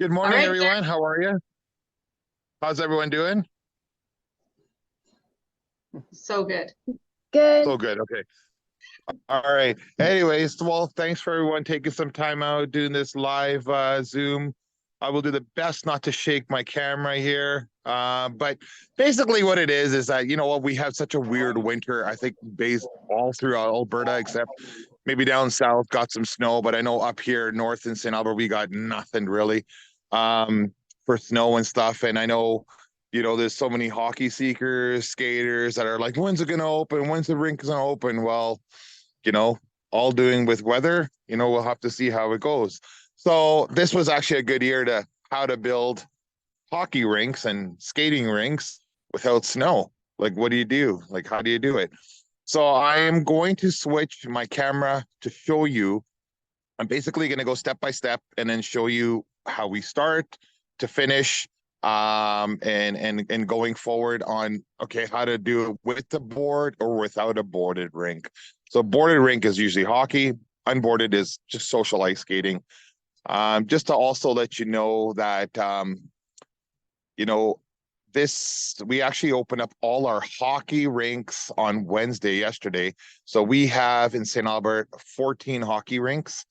Good All morning, right, Jack. everyone. How are you? How's everyone doing? So good. So Good. good. Okay. All right. Anyways, well, thanks for everyone taking some time out doing this live Zoom. I will do the best not to shake my camera here. But basically what it is that, you know what, we have such a weird winter, I think, based all throughout Alberta, except maybe down south got some snow, but I know up here north in St. Albert, we got nothing really for snow and stuff. And I know, there's so many hockey seekers, skaters that are like, when's it going to open? When's the rink going to open? Well, you know, all doing with weather, we'll have to see how it goes. So this was actually a good year to how to build hockey rinks and skating rinks without snow. Like, what do you do? Like, how do you do it? So I am going to switch my camera to show you. I'm basically going to go step by step and then show you how we start to finish, and going forward on, okay, how to do it with the board or without a boarded rink. So boarded rink is usually hockey, unboarded is just social ice skating. Just to also let you know that you know this, we actually opened up all our hockey rinks on Wednesday yesterday. So we have in St. Albert 14 hockey rinks.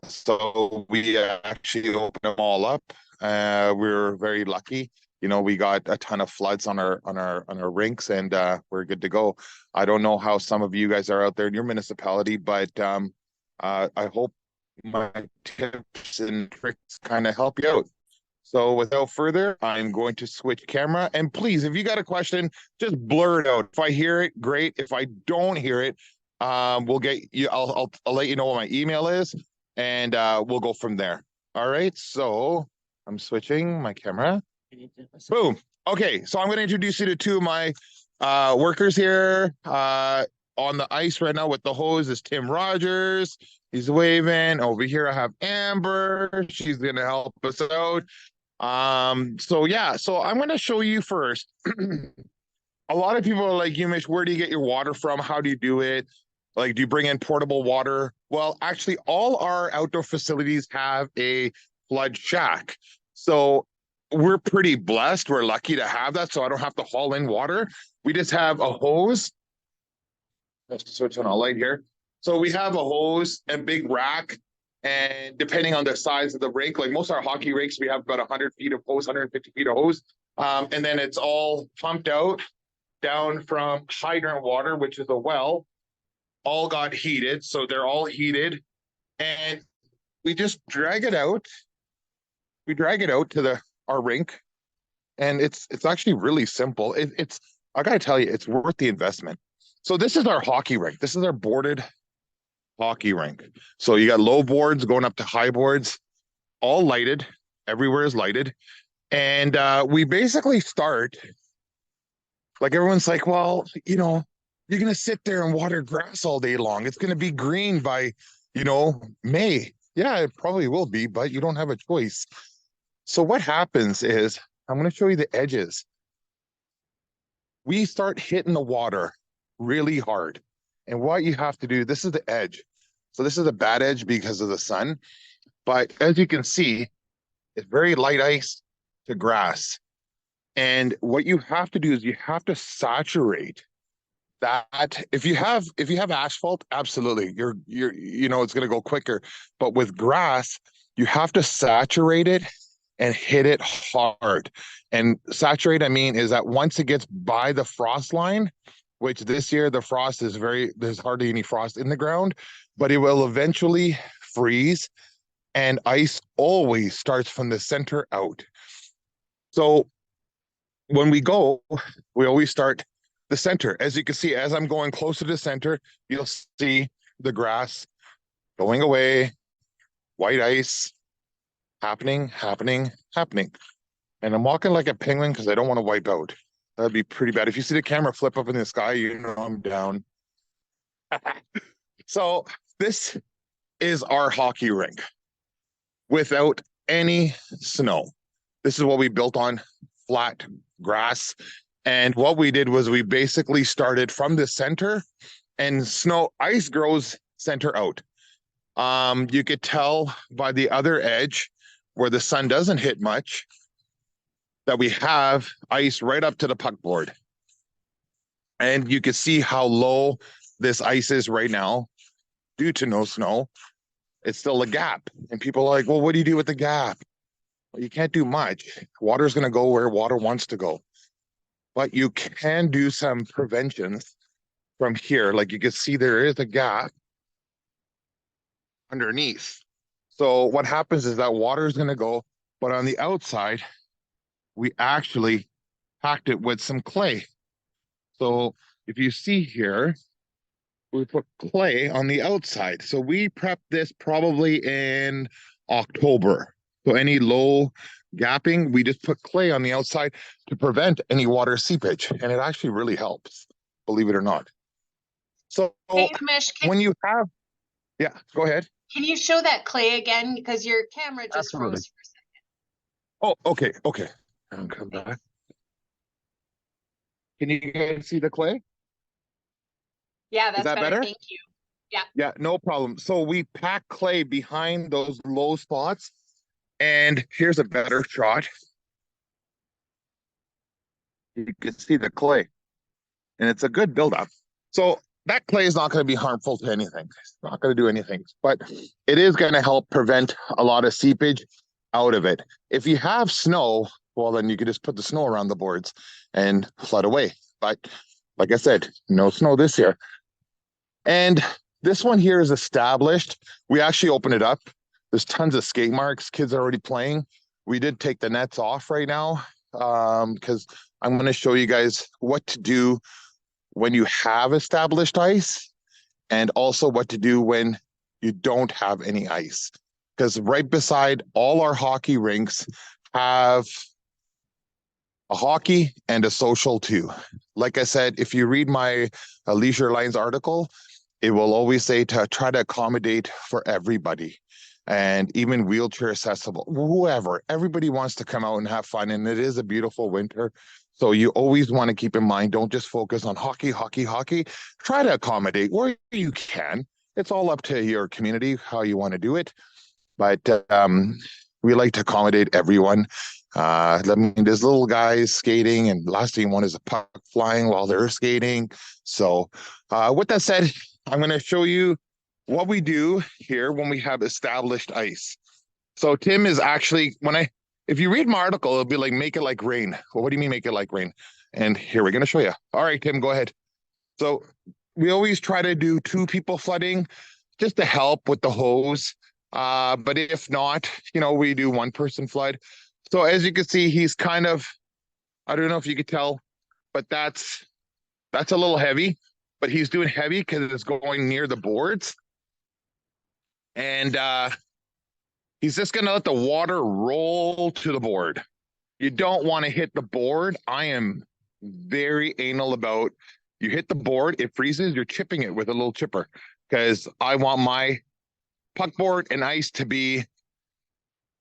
So we actually opened them all up. We're very lucky. We got a ton of floods on our rinks, and we're good to go. I don't know how some of you guys are out there in your municipality, but I hope my tips and tricks kind of help you out. So without further, I'm going to switch camera. And please, if you got a question, just blur it out. If I hear it, great. If I don't hear it, we'll get you. I'll let you know what my email is, and we'll go from there. All right. So I'm switching my camera. Boom. Okay. So I'm going to introduce you to two of my workers here on the ice right now with the hose is Tim Rogers. He's waving. Over here, I have Amber. She's going to help us out. So yeah, so I'm going to show you first. A lot of people are like, Mitch, where do you get your water from? How do you do it? Like, do you bring in portable water? Well, actually, all our outdoor facilities have a flood shack. So we're pretty blessed. We're lucky to have that. So I don't have to haul in water. We just have a hose. Let's switch on a light here. So we have a hose and big rack. And depending on the size of the rink, like most of our hockey rinks, we have about 100 feet of hose, 150 feet of hose. And then it's all pumped out down from hydrant water, which is a well, all got heated. So they're all heated. And we just drag it out. We drag it out to our rink. And it's actually really simple. It's I gotta tell you, it's worth the investment. So this is our hockey rink. This is our boarded hockey rink. So you got low boards going up to high boards, all lighted. Everywhere is lighted. And we basically start, like, everyone's like, well, you're going to sit there and water grass all day long. It's going to be green by, May. Yeah, it probably will be, but you don't have a choice. So what happens is, I'm going to show you the edges. We start hitting the water really hard. And what you have to do, this is the edge. So this is a bad edge because of the sun. But as you can see, it's very light ice to grass. And what you have to do is you have to saturate that. If you have asphalt, absolutely, it's going to go quicker. But with grass, you have to saturate it and hit it hard. And saturate, I mean, is that once it gets by the frost line, which this year the frost is there's hardly any frost in the ground, but it will eventually freeze. And ice always starts from the center out. So when we go, we always start the center. As you can see, as I'm going closer to the center, you'll see the grass going away, white ice happening. And I'm walking like a penguin because I don't want to wipe out. That'd be pretty bad. If you see the camera flip up in the sky, I'm down. So this is our hockey rink without any snow. This is what we built on flat grass. And what we did was we basically started from the center, and ice grows center out. You could tell by the other edge where the sun doesn't hit much, that we have ice right up to the puck board. And you can see how low this ice is right now due to no snow. It's still a gap. And people are like, well, what do you do with the gap? Well, you can't do much. Water's going to go where water wants to go. But you can do some preventions from here. Like you can see there is a gap underneath. So what happens is that water is going to go, but on the outside, we actually packed it with some clay. So if you see here, we put clay on the outside. So we prepped this probably in October. So any low gapping, we just put clay on the outside to prevent any water seepage. And it actually really helps, believe it or not. So Hey, Mish, when you have, yeah, go ahead. can you show that clay again? Because your camera just Absolutely. froze for a second. Oh, okay, okay. I'll come back. Can you guys see the clay? Yeah, that's that better? Thank you. Yeah. Yeah, no problem. So we pack clay behind those low spots. And here's a better shot. You can see the clay. And it's a good buildup. So that clay is not going to be harmful to anything. It's not going to do anything. But it is going to help prevent a lot of seepage out of it. If you have snow, well, then you could just put the snow around the boards and flood away. But like I said, no snow this year. And this one here is established. We actually opened it up. There's tons of skate marks. Kids are already playing. We did take the nets off right now because I'm going to show you guys what to do when you have established ice and also what to do when you don't have any ice. Because right beside all our hockey rinks have a hockey and a social too. Like I said, if you read my Leisure Lines article, it will always say to try to accommodate for everybody and even wheelchair accessible, whoever. Everybody wants to come out and have fun, and it is a beautiful winter. So you always want to keep in mind, don't just focus on hockey, hockey, hockey. Try to accommodate where you can. It's all up to your community, how you want to do it. But we like to accommodate everyone. I mean, there's little guys skating, and last thing you want is a puck flying while they're skating. So with that said, I'm going to show you what we do here when we have established ice. So Tim is actually, if you read my article, it'll be like, make it like rain. Well, what do you mean make it like rain? And here, we're going to show you. All right, Tim, go ahead. So we always try to do 2 people flooding just to help with the hose. But if not, we do 1 person flood. So as you can see, he's kind of, I don't know if you could tell, but that's a little heavy, but he's doing heavy because it's going near the boards. And he's just going to let the water roll to the board. You don't want to hit the board. I am very anal about, you hit the board, it freezes, you're chipping it with a little chipper, because I want my puck board and ice to be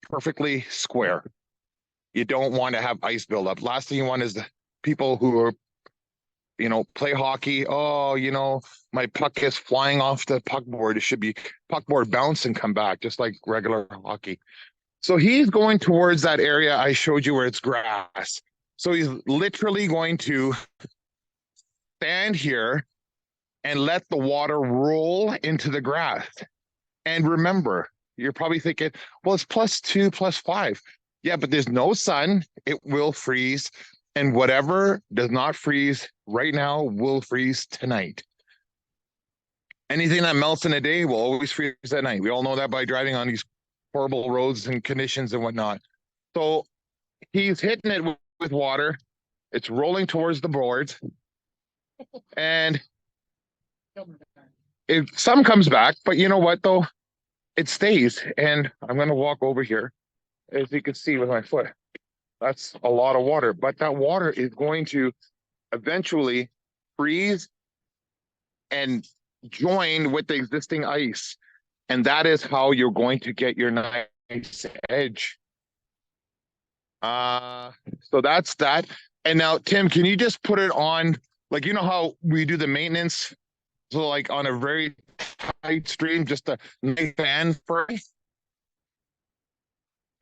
perfectly square. You don't want to have ice buildup. Last thing you want is the people who are, play hockey. Oh, my puck is flying off the puck board. It should be puck board bounce and come back, just like regular hockey. So he's going towards that area I showed you where it's grass. So he's literally going to stand here and let the water roll into the grass. And remember, you're probably thinking, well, it's +2, +5. Yeah, but there's no sun. It will freeze. And whatever does not freeze right now will freeze tonight. Anything that melts in a day will always freeze at night. We all know that by driving on these horrible roads and conditions and whatnot. So he's hitting it with water. It's rolling towards the boards. And some comes back, but you know what, though? It stays. And I'm going to walk over here, as you can see with my foot. That's a lot of water, but that water is going to eventually freeze and join with the existing ice. And that is how you're going to get your nice edge. So that's that. And now, Tim, can you just put it on, like, how we do the maintenance? So like on a very tight stream, just a nice fan first.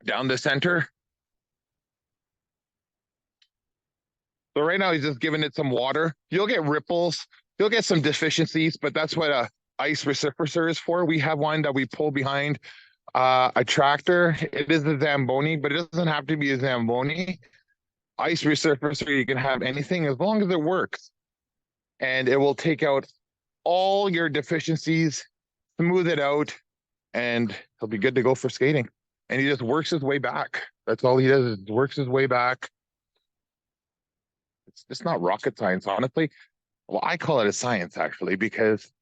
down the center. So right now he's just giving it some water. You'll get ripples. You'll get some deficiencies, but that's what a ice reciprocator is for. We have one that we pull behind a tractor. It is a Zamboni, but it doesn't have to be a Zamboni. Ice reciprocator, you can have anything as long as it works. And it will take out all your deficiencies, smooth it out, and he'll be good to go for skating. And he just works his way back. That's all he does, is works his way back. It's not rocket science, honestly. Well, I call it a science, actually, because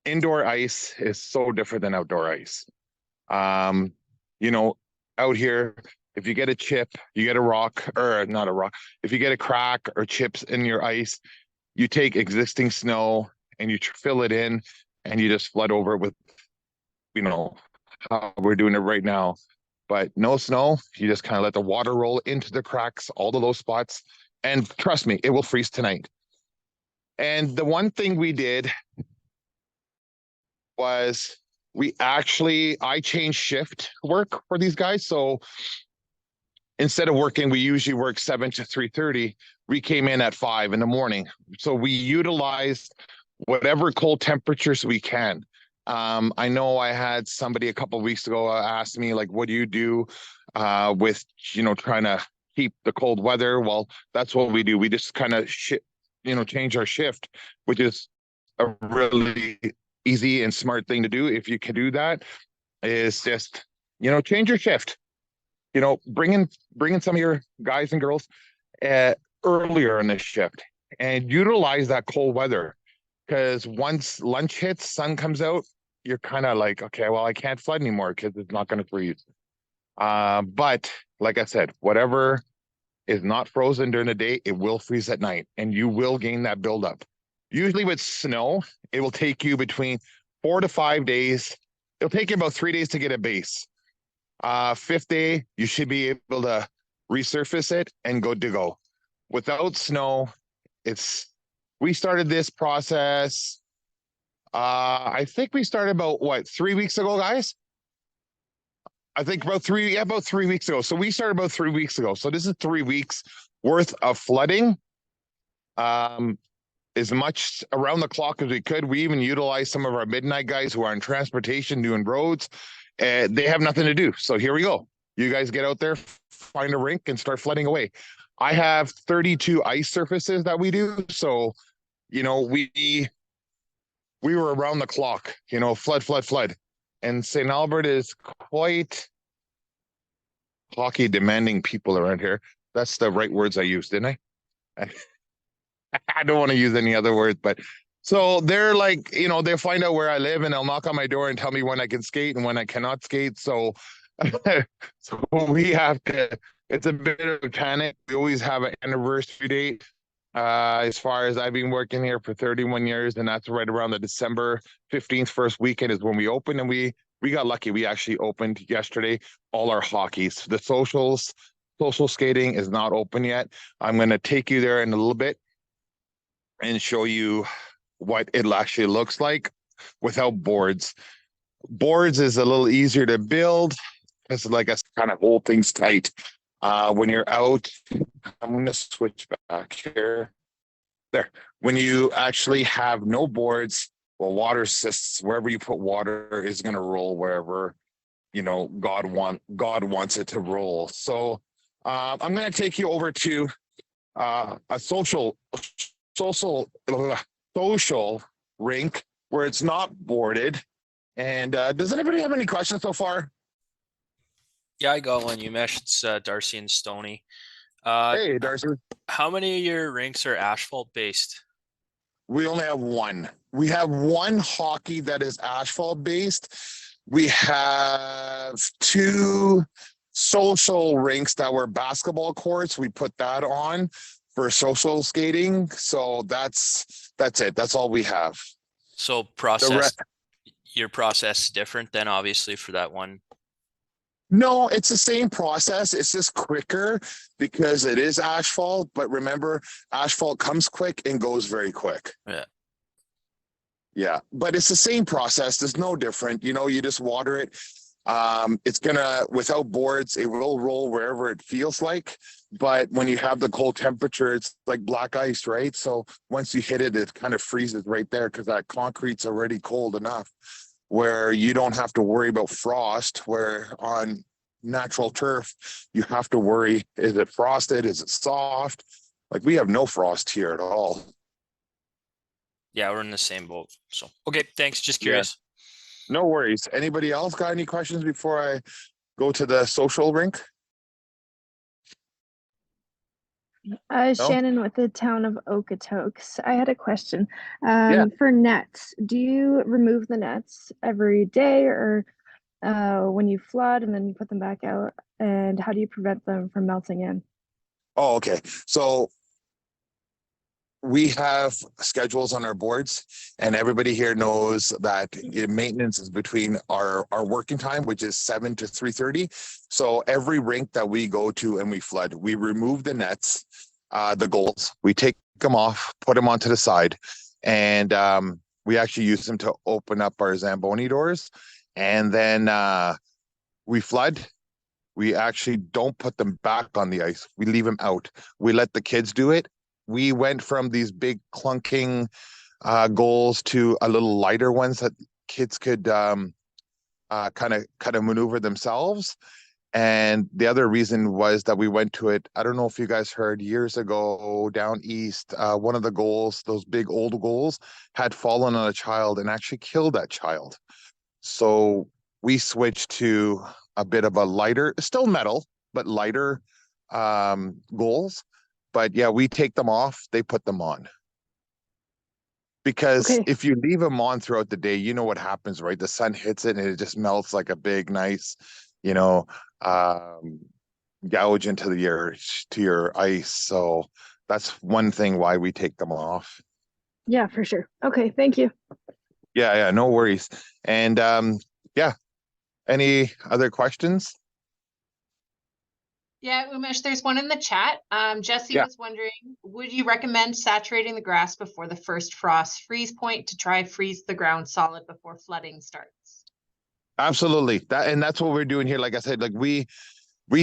indoor ice is so different than outdoor ice. You know, out here, if you get a chip, you get a rock, or not a rock, if you get a crack or chips in your ice, you take existing snow and you fill it in and you just flood over it with, you know, how we're doing it right now. But no snow, you just kind of let the water roll into the cracks, all of those spots. And trust me, it will freeze tonight. And the one thing we did was I changed shift work for these guys. So instead of working, we usually work 7 to 3:30. We came in at 5 in the morning. So we utilized whatever cold temperatures we can. I know I had somebody a couple of weeks ago ask me, like, what do you do with, trying to keep the cold weather? Well, that's what we do. We just kind of change our shift, which is a really easy and smart thing to do. If you can do that, is just, change your shift. Bring in some of your guys and girls earlier in the shift and utilize that cold weather. Because once lunch hits, sun comes out, you're kind of like, okay, well, I can't flood anymore because it's not going to freeze. But like I said, whatever is not frozen during the day, it will freeze at night, and you will gain that buildup. Usually with snow, it will take you between 4 to 5 days. It'll take you about 3 days to get a base. 5th day, you should be able to resurface it and good to go. Without snow, we started this process. I think we started about 3 weeks ago, guys? I think about 3 weeks ago. So we started about 3 weeks ago. So this is 3 weeks worth of flooding. As much around the clock as we could. We even utilized some of our midnight guys who are in transportation doing roads. They have nothing to do. So here we go. You guys get out there, find a rink, and start flooding away. I have 32 ice surfaces that we do. So, we were around the clock, flood. And St. Albert is quite hockey demanding people around here. That's the right words I used, didn't I? I don't want to use any other words, but so they're like, they'll find out where I live and they'll knock on my door and tell me when I can skate and when I cannot skate. So, so we have to, it's a bit of a panic. We always have an anniversary date. As far as I've been working here for 31 years, and that's right around the December 15th first weekend is when we open, and we got lucky. We actually opened yesterday all our hockeys. The social skating is not open yet. I'm going to take you there in a little bit and show you what it actually looks like without boards. Boards is a little easier to build. It's like a kind of hold things tight. When you're out, I'm going to switch back here. There. When you actually have no boards, well, water assists, wherever you put water is going to roll wherever, God wants it to roll. So I'm going to take you over to a social rink where it's not boarded. And does anybody have any questions so far? Yeah, I got one. You mentioned Darcy and Stony. Hey, Darcy. How many of your rinks are asphalt based? We only have one. We have one hockey that is asphalt based. We have 2 social rinks that were basketball courts. We put that on for social skating. So that's it. That's all we have. So your process is different then, obviously, for that one. No, it's the same process. It's just quicker because it is asphalt. But remember, asphalt comes quick and goes very quick. Yeah. Yeah. But it's the same process. There's no different. You just water it. It's gonna, without boards, it will roll wherever it feels like. But when you have the cold temperature, it's like black ice, right? So once you hit it, it kind of freezes right there because that concrete's already cold enough where you don't have to worry about frost. Where on natural turf, you have to worry, is it frosted? Is it soft? Like we have no frost here at all. Yeah, we're in the same boat. So, okay, thanks. Just Yeah. curious. No worries. Anybody else got any questions before I go to the social rink? No? Shannon with the town of Okotoks. I had a question. Yeah. For nets, do you remove the nets every day or when you flood and then you put them back out? And how do you prevent them from melting in? Oh, okay. So we have schedules on our boards, and everybody here knows that maintenance is between our working time, which is 7 to 3:30. So every rink that we go to and we flood, we remove the nets, the goals, we take them off, put them onto the side, and we actually use them to open up our Zamboni doors. And then we flood. We actually don't put them back on the ice. We leave them out. We let the kids do it. We went from these big clunking goals to a little lighter ones that kids could kind of maneuver themselves. And the other reason was that we went to it. I don't know if you guys heard years ago down east, one of the goals, those big old goals, had fallen on a child and actually killed that child. So we switched to a bit of a lighter, still metal, but lighter goals. But yeah, we take them off, they put them on. Because Okay. if you leave them on throughout the day, you know what happens, right? The sun hits it and it just melts like a big, nice, you know, gouge into your ice. So that's one thing why we take them off. Yeah, for sure. Okay, thank you. Yeah, no worries. And yeah, any other questions? Yeah, Umesh, there's one in the chat. Jesse Yeah. was wondering, would you recommend saturating the grass before the first frost freeze point to try freeze the ground solid before flooding starts? Absolutely. That's what we're doing here. Like I said, like we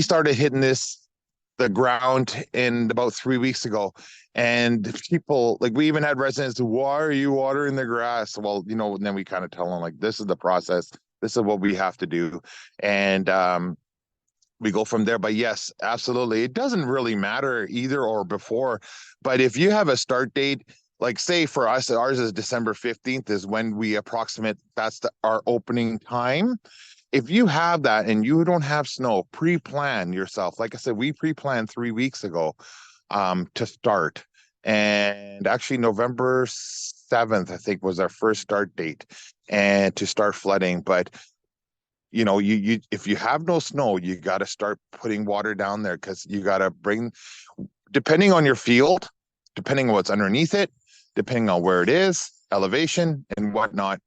started hitting the ground in about 3 weeks ago, and people, like, we even had residents, why are you watering the grass? Well, you know, and then we kind of tell them, like, this is the process, this is what we have to do, and we go from there. But yes, absolutely, it doesn't really matter either or before, but if you have a start date, like say for us, ours is December 15th is when we approximate, that's our opening time. If you have that and you don't have snow, pre-plan yourself. Like I said, we pre-planned 3 weeks ago to start. And actually November 7th, I think, was our first start date and to start flooding. But you know, you if you have no snow, you got to start putting water down there, because you got to bring, depending on your field, depending on what's underneath it, depending on where it is, elevation and whatnot,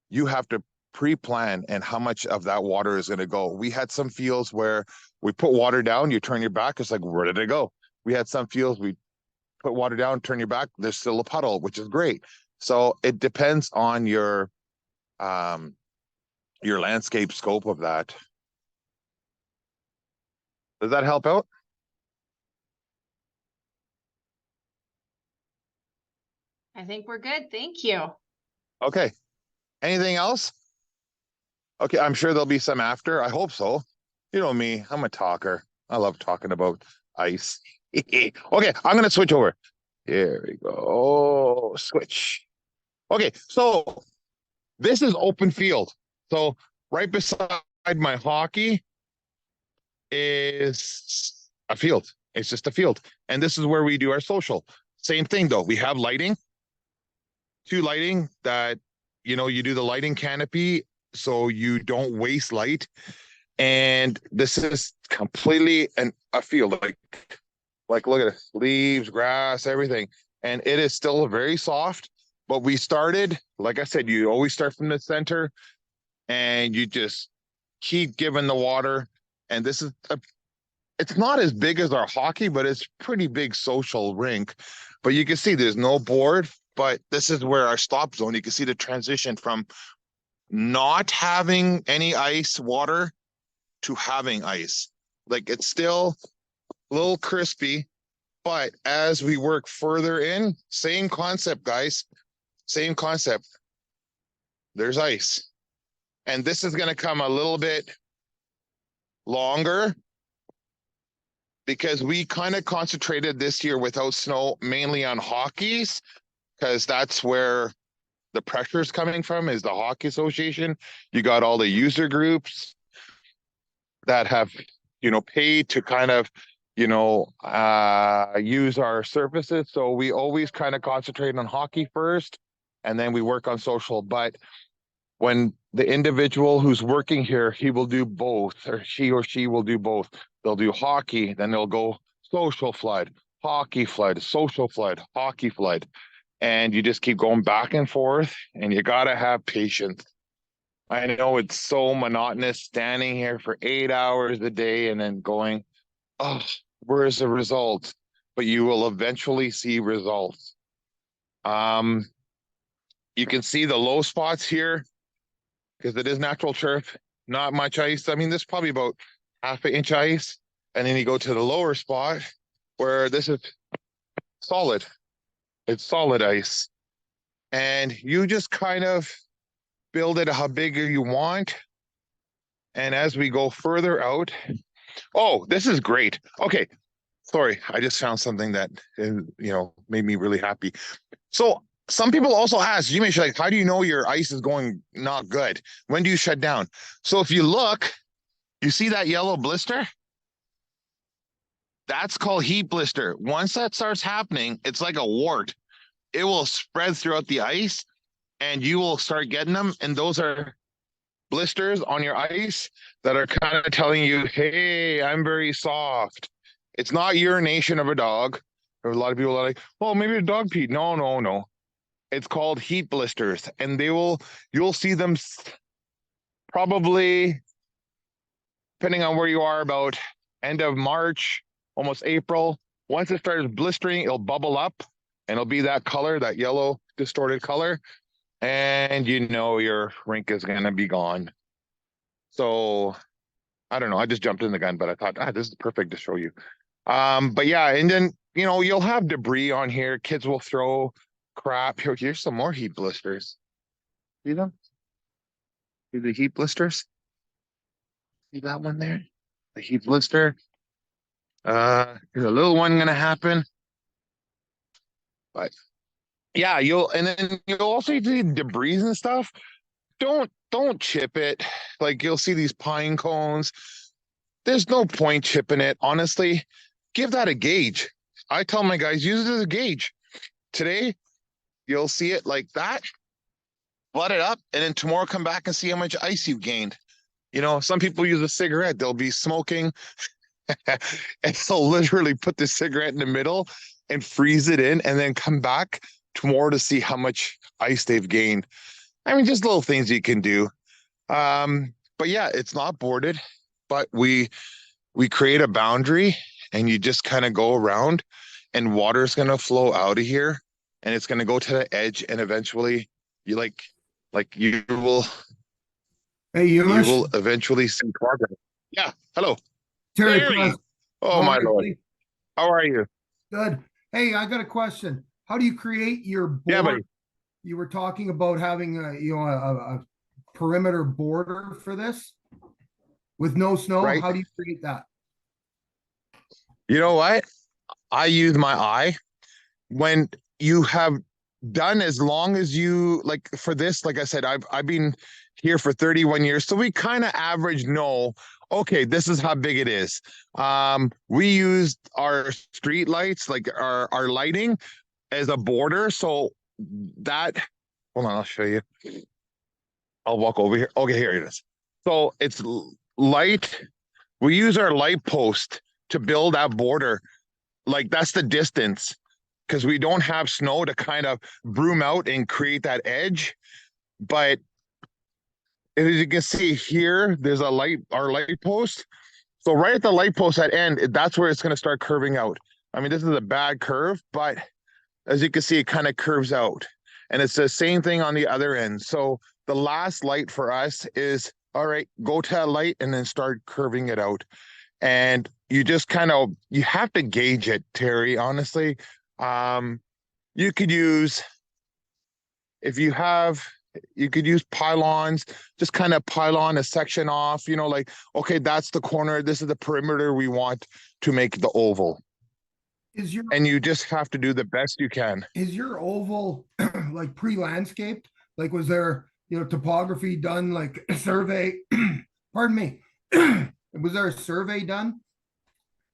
you have to pre-plan and how much of that water is going to go. We had some fields where we put water down, you turn your back, it's like, where did it go? We had some fields we put water down, turn your back, there's still a puddle, which is great. So it depends on your landscape scope of that. Does that help out? I think we're good. Thank you. Okay. Anything else? Okay, I'm sure there'll be some after. I hope so. You know me, I'm a talker. I love talking about ice. Okay, I'm going to switch over. Here we go. Switch. Okay, so this is open field. So right beside my hockey is a field. It's just a field. And this is where we do our social. Same thing though. We have lighting, two lighting that, you know, you do the lighting canopy so you don't waste light. And this is completely a field, like look at it, leaves, grass, everything. And it is still very soft, but we started, like I said, you always start from the center and you just keep giving the water. And this is it's not as big as our hockey, but it's pretty big social rink. But you can see there's no board, but this is where our stop zone, you can see the transition from not having any ice water to having ice. Like it's still a little crispy, but as we work further in, same concept, guys, same concept. There's ice. And this is going to come a little bit longer because we kind of concentrated this year without snow mainly on hockeys, because that's where the pressure is coming from, is the hockey association. You got all the user groups that have, paid to kind of, use our services. So we always kind of concentrate on hockey first, and then we work on social. But when the individual who's working here, he will do both, or she will do both. They'll do hockey, then they'll go social flood, hockey flood, social flood, hockey flood. And you just keep going back and forth, and you got to have patience. I know it's so monotonous standing here for 8 hours a day and then going, oh, where's the result? But you will eventually see results. You can see the low spots here because it is natural turf, not much ice. I mean, this is probably about half an inch ice. And then you go to the lower spot where this is solid. It's solid ice. And you just kind of build it how big you want. And as we go further out, oh, this is great. Okay. Sorry, I just found something that, made me really happy. So some people also ask, Jimmy, like, how do you know your ice is going not good? When do you shut down? So if you look, you see that yellow blister? That's called heat blister. Once that starts happening, it's like a wart. It will spread throughout the ice and you will start getting them. And those are blisters on your ice that are kind of telling you, hey, I'm very soft. It's not urination of a dog. There are a lot of people are like, well, maybe a dog peed. No. It's called heat blisters. And you'll see them probably, depending on where you are, about end of March, almost April. Once it starts blistering, it'll bubble up and it'll be that color, that yellow distorted color. And your rink is going to be gone. So I don't know. I just jumped in the gun, but I thought, this is perfect to show you. But yeah, and then, you'll have debris on here. Kids will throw crap. Here's some more heat blisters. See them? See the heat blisters? See that one there? The heat blister. There's a little one gonna happen. But yeah, you'll also see debris and stuff. Don't chip it. Like you'll see these pine cones. There's no point chipping it. Honestly, give that a gauge. I tell my guys, use it as a gauge. Today, you'll see it like that, flood it up, and then tomorrow come back and see how much ice you've gained. Some people use a cigarette. They'll be smoking and they'll literally put the cigarette in the middle and freeze it in and then come back tomorrow to see how much ice they've gained. I mean, just little things you can do. But yeah, it's not boarded, but we create a boundary and you just kind of go around and water's going to flow out of here and it's going to go to the edge and eventually you you will eventually see progress. Yeah. Hello. Terry. Oh my Lord. How are you? Good. Hey, I got a question. How do you create your board? Yeah, buddy. You were talking about having a perimeter border for this with no snow. Right. How do you create that? You know what? I use my eye. When you have done as long as you like for this, like I said, I've been here for 31 years. So we kind of average know, okay, this is how big it is. We used our street lights, like our lighting as a border. So that, hold on, I'll show you. I'll walk over here. Okay, here it is. So it's light. We use our light post to build that border. Like that's the distance because we don't have snow to kind of broom out and create that edge. But as you can see here, there's our light post. So right at the light post at end, that's where it's going to start curving out. I mean, this is a bad curve, but as you can see, it kind of curves out. And it's the same thing on the other end. So the last light for us is, all right, go to a light and then start curving it out. And you just kind of, you have to gauge it, Terry, honestly. You could use, if you have, you could use pylons, just kind of pylon a section off, you know, like, okay, that's the corner. This is the perimeter we want to make the oval. And you just have to do the best you can. Is your oval like pre-landscaped? Like, was there, topography done, like a survey? Pardon me. Was there a survey done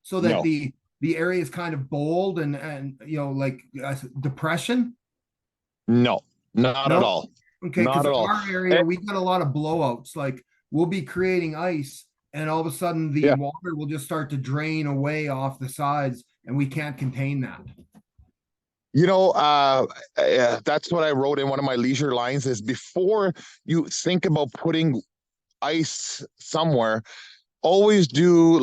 so that No. the area is kind of bold and like depression? No, not at all. Okay, Not because at in all. our area we got a lot of blowouts. Like, we'll be creating ice, and all of a sudden the Yeah. water will just start to drain away off the sides, and we can't contain that. That's what I wrote in one of my leisure lines is, before you think about putting ice somewhere, always do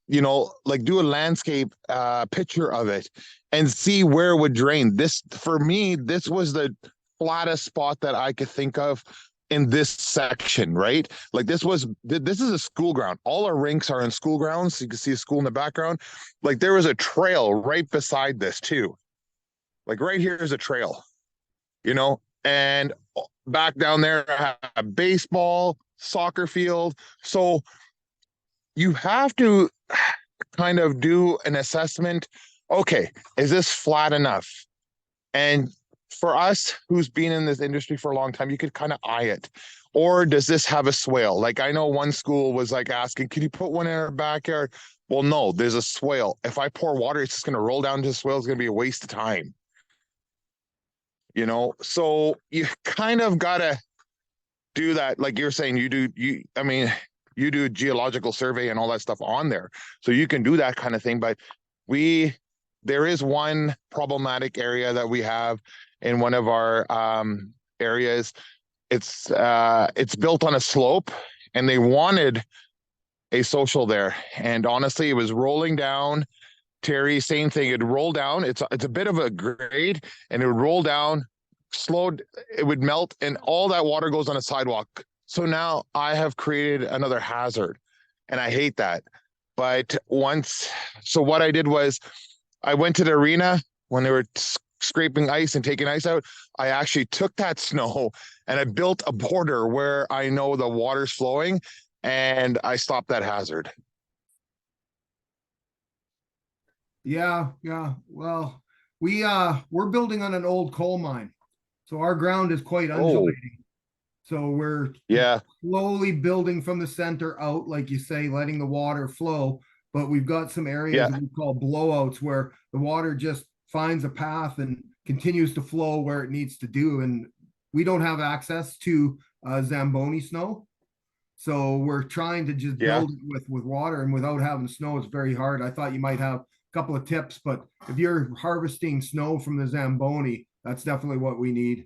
do a landscape picture of it and see where it would drain. This, for me, this was the flattest spot that I could think of in this section, right? Like, this is a school ground. All our rinks are in school grounds. You can see a school in the background. Like, there was a trail right beside this too. Like, right here is a trail, and back down there, I have a baseball, soccer field. So you have to kind of do an assessment. Okay, is this flat enough? And for us, who's been in this industry for a long time, you could kind of eye it. Or does this have a swale? Like, I know one school was like asking, can you put one in our backyard? Well, no, there's a swale. If I pour water, it's just going to roll down to the swale. It's going to be a waste of time. So you kind of got to do that. Like you're saying, you do a geological survey and all that stuff on there. So you can do that kind of thing. But there is one problematic area that we have in one of our areas. It's built on a slope, and they wanted a social there. And honestly, it was rolling down. Terry, same thing. It'd roll down. It's a bit of a grade, and it would roll down, slowed, it would melt, and all that water goes on a sidewalk. So now I have created another hazard, and I hate that. But so what I did was, I went to the arena when they were scraping ice and taking ice out. I actually took that snow and I built a border where I know the water's flowing, and I stopped that hazard. Yeah. Well, we're building on an old coal mine, so our ground is quite undulating. So we're slowly building from the center out, like you say, letting the water flow. But we've got some areas that we call blowouts, where the water just finds a path and continues to flow where it needs to do. And we don't have access to Zamboni snow. So we're trying to just build it with water, and without having snow, it's very hard. I thought you might have a couple of tips, but if you're harvesting snow from the Zamboni, that's definitely what we need.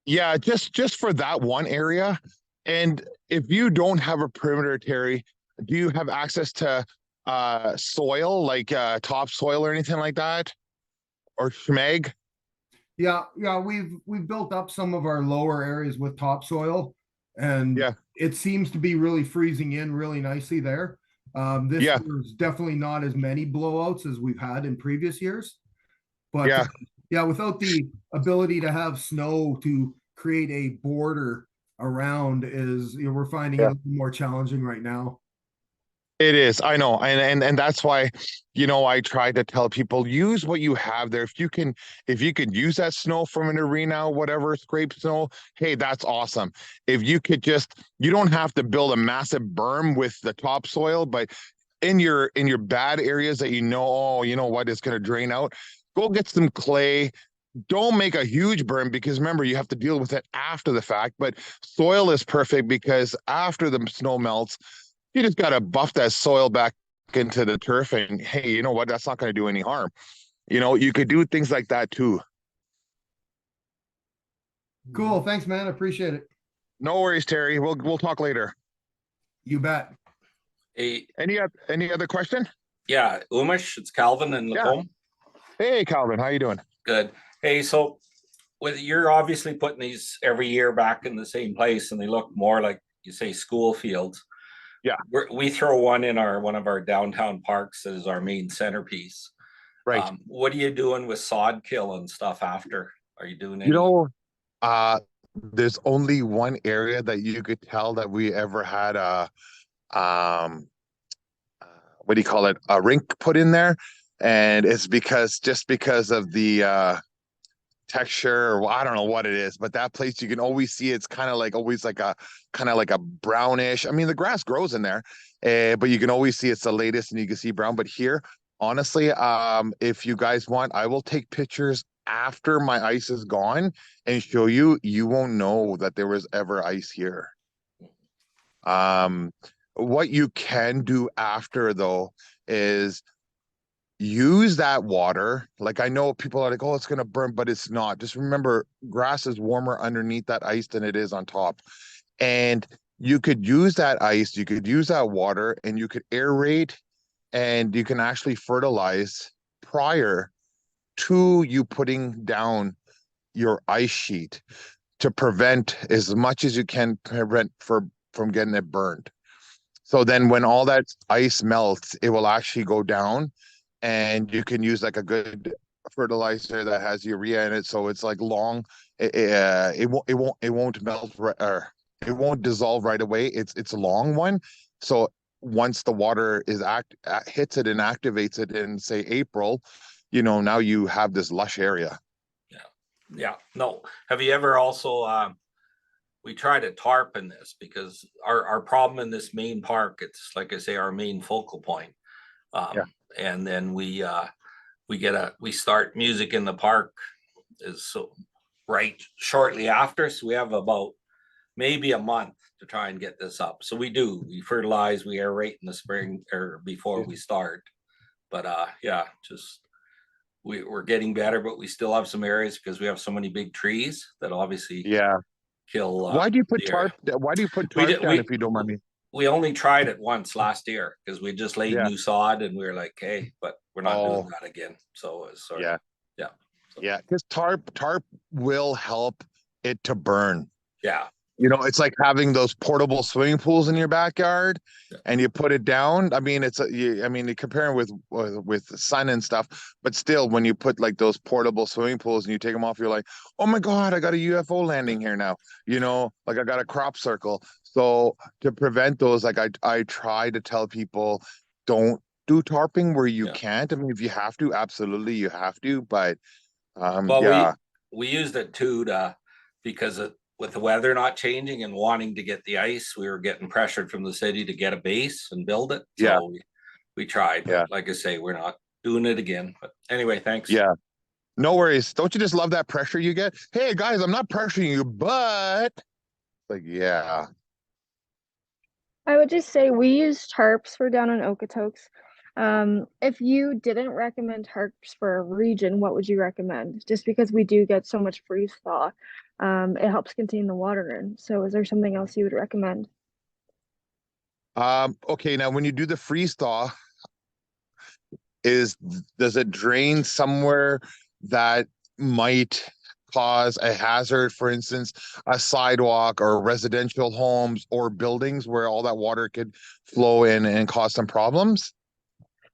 Yeah, just for that one area. And if you don't have a perimeter, Terry, do you have access to soil, like topsoil or anything like that? Or schmeg? Yeah, we've built up some of our lower areas with topsoil, and it seems to be really freezing in really nicely there. This year's definitely not as many blowouts as we've had in previous years. But without the ability to have snow to create a border around we're finding it a little more challenging right now. It is, I know, and that's why, I try to tell people, use what you have there. If you can use that snow from an arena, whatever, scraped snow, hey, that's awesome. If you could you don't have to build a massive berm with the topsoil, but in your bad areas that it's going to drain out, go get some clay. Don't make a huge berm, because remember, you have to deal with it after the fact. But soil is perfect, because after the snow melts, you just got to buff that soil back into the turf, and hey, you know what? That's not going to do any harm. You could do things like that too. Cool. Thanks, man. I appreciate it. No worries, Terry. We'll talk later. You bet. Hey, any other question? Yeah, Umesh, it's Calvin and Lacombe. Hey, Calvin, how you doing? Good. Hey, so Well, you're obviously putting these every year back in the same place, and they look more like, you say, school fields. Yeah. We throw one in one of our downtown parks that is our main centerpiece. Right. What are you doing with sod kill and stuff after? Are you doing any? You know, there's only one area that you could tell that we ever had a um what do you call it, a rink put in there, and it's because of the texture, or I don't know what it is, but that place you can always see it's kind of like always like a kind of like a brownish. I mean, the grass grows in there, but you can always see it's the latest and you can see brown. But here, honestly, if you guys want, I will take pictures after my ice is gone and show you. You won't know that there was ever ice here. What you can do after though is use that water. Like, I know people are like, oh, it's going to burn, but it's not. Just remember, grass is warmer underneath that ice than it is on top. And you could use that ice, you could use that water, and you could aerate, and you can actually fertilize prior to you putting down your ice sheet to prevent as much as you can prevent from getting it burned. So then when all that ice melts, it will actually go down, and you can use like a good fertilizer that has urea in it. So it's like long, it won't melt or it won't dissolve right away. It's a long one. So once the water is hits it and activates it in say April, now you have this lush area. Yeah. No. Have you ever also, we try to tarp in this because our problem in this main park, it's like I say, our main focal point. And then we start music in the park is so right shortly after. So we have about maybe a month to try and get this up. So we fertilize, we aerate in the spring or before we start. But we're getting better, but we still have some areas because we have so many big trees that obviously kill. Why do you put tarp down if you don't mind me? We only tried it once last year because we just laid new sod and we were like, hey, but we're not doing that again. So it's sort of, because tarp will help it to burn. Yeah. It's like having those portable swimming pools in your backyard and you put it down. I mean, you compare it with the sun and stuff, but still when you put like those portable swimming pools and you take them off, you're like, oh my God, I got a UFO landing here now, like I got a crop circle. So to prevent those, like I try to tell people, don't do tarping where you can't. I mean, if you have to, absolutely you have to, but we used it too because with the weather not changing and wanting to get the ice, we were getting pressured from the city to get a base and build it. So we tried. But like I say, we're not doing it again. But anyway, thanks. Yeah. No worries. Don't you just love that pressure you get? Hey guys, I'm not pressuring you, but like, yeah. I would just say we use tarps for down in Okotoks. If you didn't recommend tarps for a region, what would you recommend? Just because we do get so much freeze thaw, it helps contain the water in. So is there something else you would recommend? Okay, now when you do the freeze thaw, does it drain somewhere that might cause a hazard, for instance, a sidewalk or residential homes or buildings where all that water could flow in and cause some problems?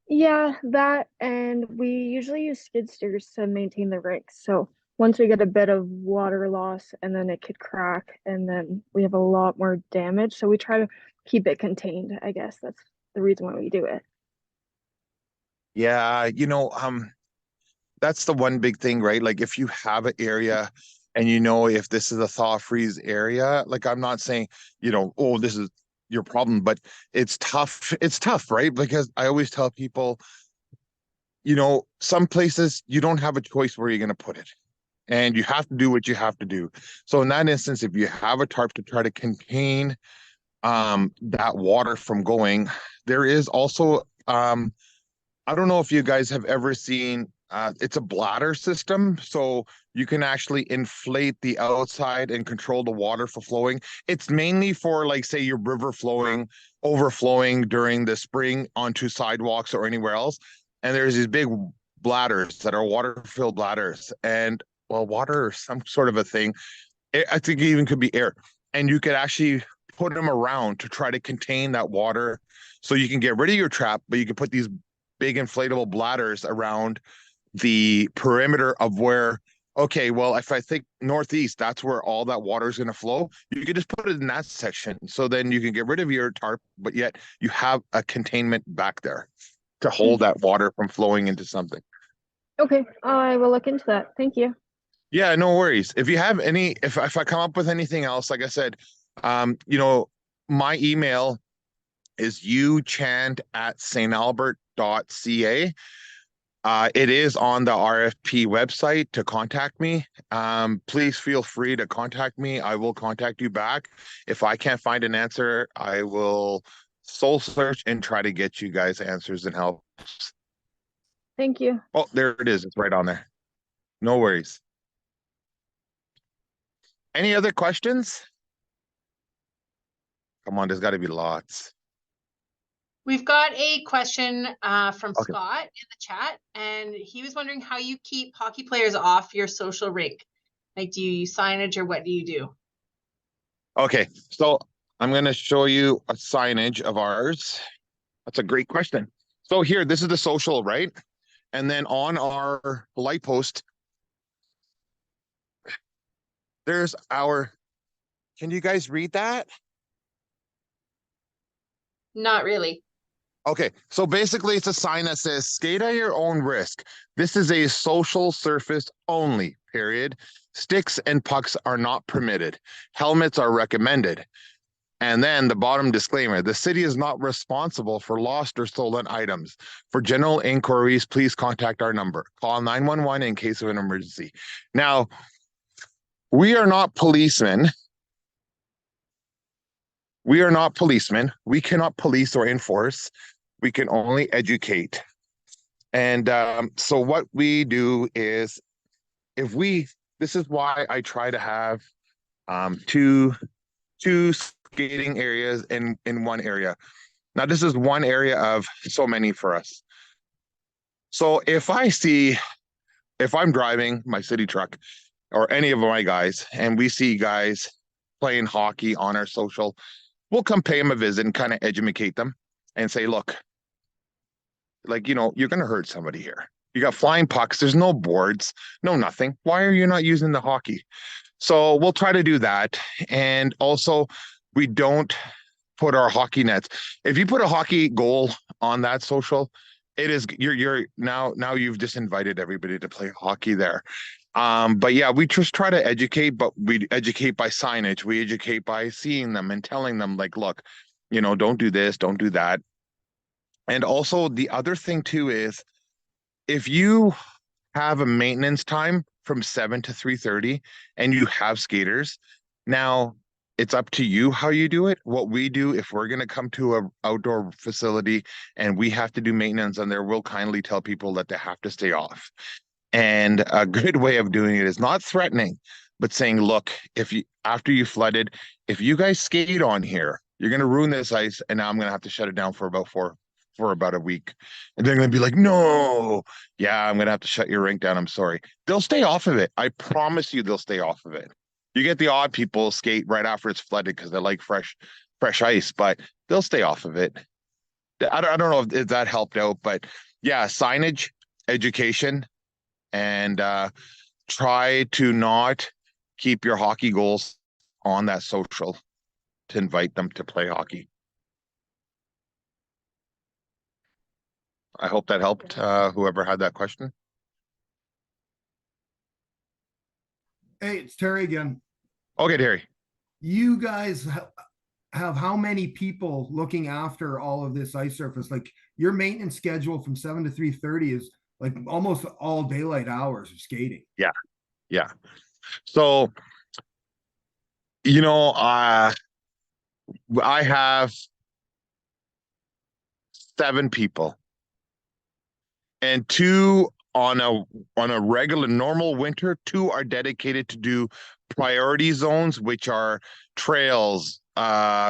Yeah, that, and we usually use skid steers to maintain the rinks. So once we get a bit of water loss and then it could crack and then we have a lot more damage. So we try to keep it contained. I guess that's the reason why we do it. Yeah, that's the one big thing, right? Like if you have an area and if this is a thaw freeze area, like I'm not saying, oh, this is your problem, but it's tough. It's tough, right? Because I always tell people, some places you don't have a choice where you're going to put it and you have to do what you have to do. So in that instance, if you have a tarp to try to contain that water from going, there is also I don't know if you guys have ever seen, it's a bladder system. So you can actually inflate the outside and control the water for flowing. It's mainly for, like, say, your river overflowing during the spring onto sidewalks or anywhere else. And there's these big bladders that are water-filled bladders. And well, water or some sort of a thing. I think it even could be air. And you could actually put them around to try to contain that water so you can get rid of your trap, but you can put these big inflatable bladders around the perimeter of where, okay, well, if I think northeast, that's where all that water is going to flow. You could just put it in that section. So then you can get rid of your tarp, but yet you have a containment back there to hold that water from flowing into something. Okay, I will look into that. Thank you. Yeah, no worries. If you have any, if I come up with anything else, like I said, you know, my email is uchant@stalbert.ca. It is on the RFP website to contact me. Please feel free to contact me. I will contact you back. If I can't find an answer, I will soul search and try to get you guys answers and help. Thank you. Oh, there it is. It's right on there. No worries. Any other questions? Come on, there's got to be lots. We've got a question from Okay. Scott in the chat, and he was wondering how you keep hockey players off your social rink. Like, do you use signage or what do you do? Okay, so I'm going to show you a signage of ours. That's a great question. So here, this is the social, right? And then on our light post, there's our, can you guys read that? Not really. Okay, so basically it's a sign that says skate at your own risk. This is a social surface only, period. Sticks and pucks are not permitted. Helmets are recommended. And then the bottom disclaimer, the city is not responsible for lost or stolen items. For general inquiries, please contact our number. Call 911 in case of an emergency. Now, we are not policemen. We are not policemen. We cannot police or enforce. We can only educate. And so what we do is, this is why I try to have two skating areas in one area. Now, this is one area of so many for us. So if I'm driving my city truck or any of my guys, and we see guys playing hockey on our social, we'll come pay them a visit and kind of educate them and say, look, like, you know, you're going to hurt somebody here. You got flying pucks. There's no boards, no nothing. Why are you not using the hockey? So we'll try to do that. And also, we don't put our hockey nets. If you put a hockey goal on that social, it is you're now you've just invited everybody to play hockey there. But yeah, we just try to educate, but we educate by signage. We educate by seeing them and telling them, like, look, you know, don't do this, don't do that. And also the other thing too is, if you have a maintenance time from 7 to 3:30 and you have skaters, now it's up to you how you do it. What we do, if we're going to come to a outdoor facility and we have to do maintenance on there, we'll kindly tell people that they have to stay off. And a good way of doing it is not threatening, but saying, look, if you, after you flooded, if you guys skate on here, you're going to ruin this ice. And now I'm going to have to shut it down for about a week. And they're going to be like, no, yeah, I'm going to have to shut your rink down. I'm sorry. They'll stay off of it. I promise you they'll stay off of it. You get the odd people skate right after it's flooded because they like fresh ice, but they'll stay off of it. I don't know if that helped out, but yeah, signage, education, and try to not keep your hockey goals on that social to invite them to play hockey. I hope that helped whoever had that question. Hey, it's Terry again. Okay, Terry. You guys have how many people looking after all of this ice surface? Like, your maintenance schedule from 7 to 3:30 is like almost all daylight hours of skating. Yeah. So, you know, I have 7 people, and 2 on a regular normal winter. 2 are dedicated to do priority zones, which are trails,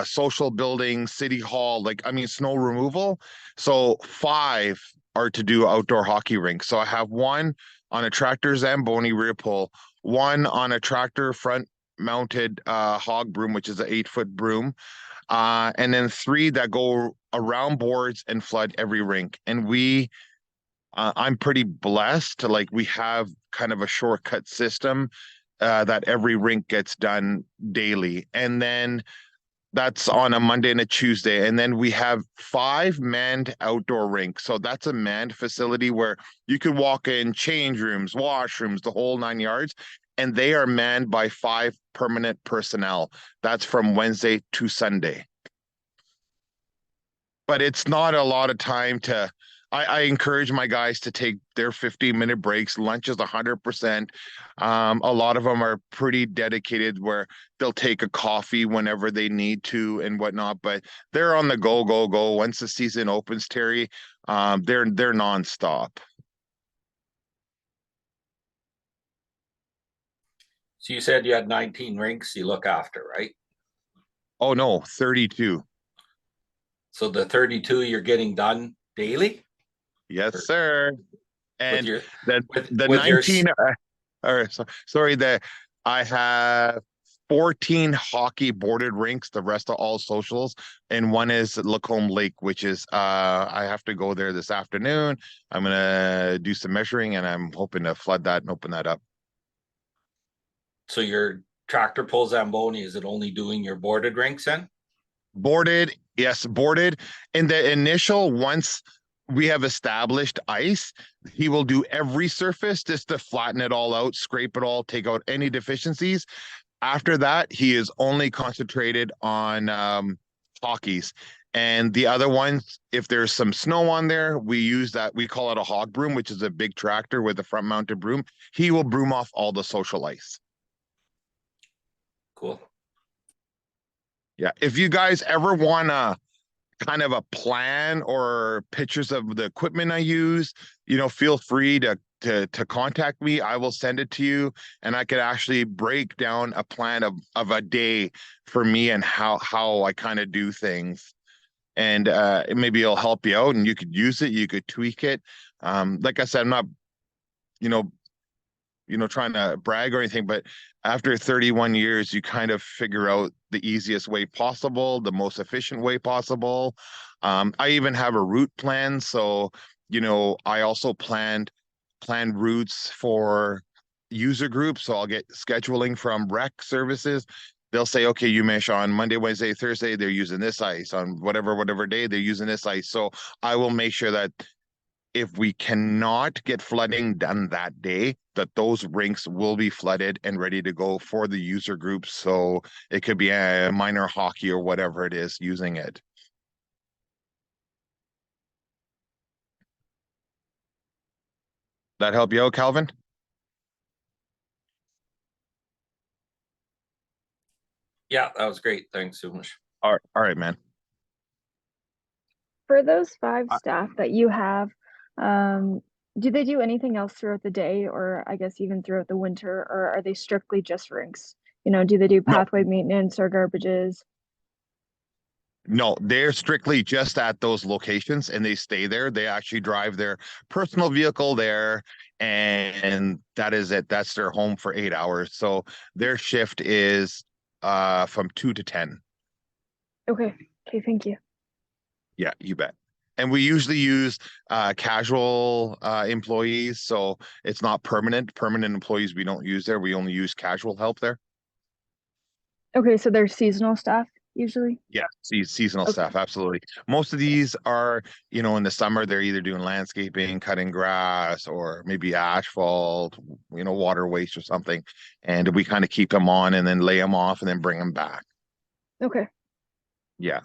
social buildings, city hall, snow removal. So 5 are to do outdoor hockey rinks. So I have 1 on a tractor Zamboni rear pull, one on a tractor front mounted hog broom, which is an 8-foot broom, and then 3 that go around boards and flood every rink. And I'm pretty blessed to, like, we have kind of a shortcut system that every rink gets done daily. And then that's on a Monday and a Tuesday. And then we have 5 manned outdoor rinks. So that's a manned facility where you could walk in, change rooms, washrooms, the whole 9 yards. And they are manned by 5 permanent personnel. That's from Wednesday to Sunday. But it's not a lot of time to, I encourage my guys to take their 15-minute breaks. Lunch is 100%. A lot of them are pretty dedicated where they'll take a coffee whenever they need to and whatnot, but they're on the go. Once the season opens, Terry, they're nonstop. So you said you had 19 rinks you look after, right? Oh no, 32. So the 32 you're getting done daily? Yes, sir. And your, the with 19 sorry, I have 14 hockey boarded rinks, the rest are all socials, and one is Lacombe Lake, which is I have to go there this afternoon. I'm gonna do some measuring and I'm hoping to flood that and open that up. So your tractor pull Zamboni, is it only doing your boarded rinks then? Boarded, yes, boarded. In the initial, once we have established ice, he will do every surface just to flatten it all out, scrape it all, take out any deficiencies. After that, he is only concentrated on hockeys. And the other ones, if there's some snow on there, we use that. We call it a hog broom, which is a big tractor with a front mounted broom. He will broom off all the social ice. Cool. Yeah. If you guys ever want to kind of a plan or pictures of the equipment I use, feel free to contact me. I will send it to you, and I could actually break down a plan of a day for me and how I kind of do things. And maybe it'll help you out and you could use it, you could tweak it. Like I said, I'm not, trying to brag or anything, but after 31 years, you kind of figure out the easiest way possible, the most efficient way possible. I even have a route plan. So, I also planned routes for user groups. So I'll get scheduling from rec services. They'll say, okay, Umesh, on Monday, Wednesday, Thursday, they're using this ice. On whatever day, they're using this ice. So I will make sure that if we cannot get flooding done that day, that those rinks will be flooded and ready to go for the user groups. So it could be a minor hockey or whatever it is using it. That help you out, Calvin? Yeah, that was great. Thanks so much. All right, man. For those 5 staff that you have, do they do anything else throughout the day, or I guess even throughout the winter, or are they strictly just rinks? Do they do pathway maintenance or garbages? No, they're strictly just at those locations and they stay there. They actually drive their personal vehicle there, and that is it. That's their home for 8 hours. So their shift is from 2 to 10. Okay, thank you. Yeah, you bet. And we usually use casual employees, so it's not permanent. Permanent employees we don't use there. We only use casual help there. Okay, so they're seasonal staff usually? Yeah, seasonal staff, absolutely. Most of these are, in the summer, they're either doing landscaping, cutting grass, or maybe asphalt, water waste or something. And we kind of keep them on and then lay them off and then bring them back. Okay. Yeah.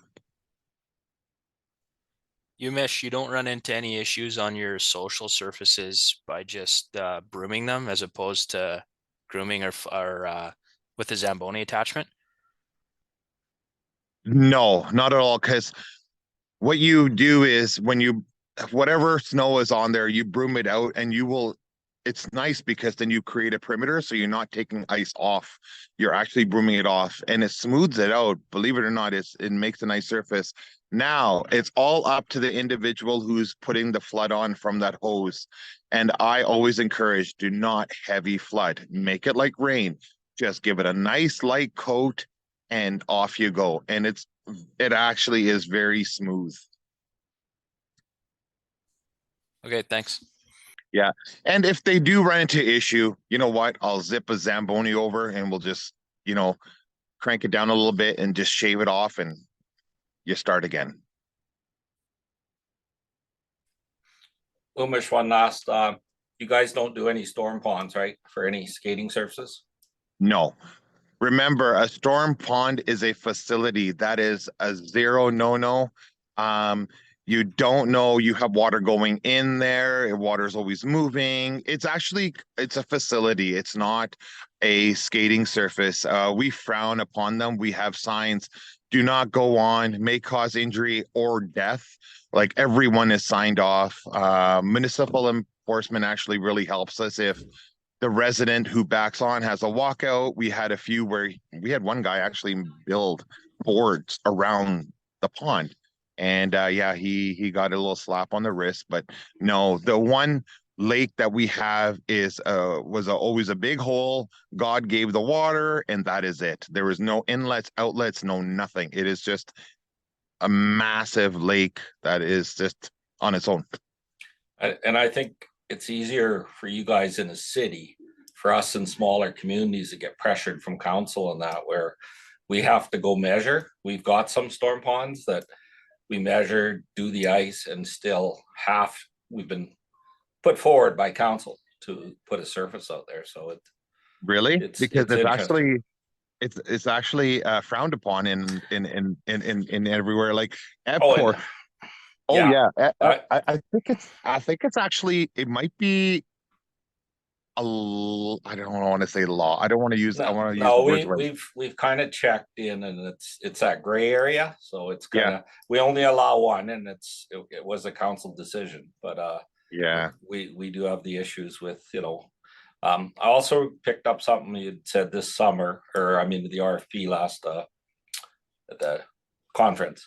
Umesh, you don't run into any issues on your social surfaces by just brooming them as opposed to grooming or with a Zamboni attachment? No, not at all. Because what you do is whatever snow is on there, you broom it out and you will it's nice because then you create a perimeter, so you're not taking ice off. You're actually brooming it off, and it smooths it out. Believe it or not, it makes a nice surface. Now it's all up to the individual who's putting the flood on from that hose. And I always encourage, do not heavy flood. Make it like rain. Just give it a nice light coat, and off you go. And it actually is very smooth. Okay, thanks. Yeah. And if they do run into issue, you know what? I'll zip a Zamboni over and we'll just, crank it down a little bit and just shave it off and you start again. Umesh, one last, you guys don't do any storm ponds, right? For any skating surfaces? No. Remember, a storm pond is a facility that is a zero no-no. You don't know you have water going in there. Water's always moving. It's a facility. It's not a skating surface. We frown upon them. We have signs, do not go on, may cause injury or death. Like everyone is signed off. Municipal enforcement actually really helps us if the resident who backs on has a walkout. We had a few where we had one guy actually build boards around the pond. And he got a little slap on the wrist. But no, the one lake that we have was always a big hole. God gave the water, and that is it. There is no inlets, outlets, no nothing. It is just a massive lake that is just on its own. And I think it's easier for you guys in a city, for us in smaller communities to get pressured from council and that, where we have to go measure. We've got some storm ponds that we measure, do the ice, and still we've been put forward by council to put a surface out there. So because it's actually frowned upon in everywhere, like Epcot. I think it's actually, it might be I don't want to say law. I don't want to use. I want to use. We've kind of checked in, and it's that gray area. So it's kind of we only allow one, and it was a council decision. But we do have the issues with I also picked up something you said this summer, or I mean the RFP last at the conference,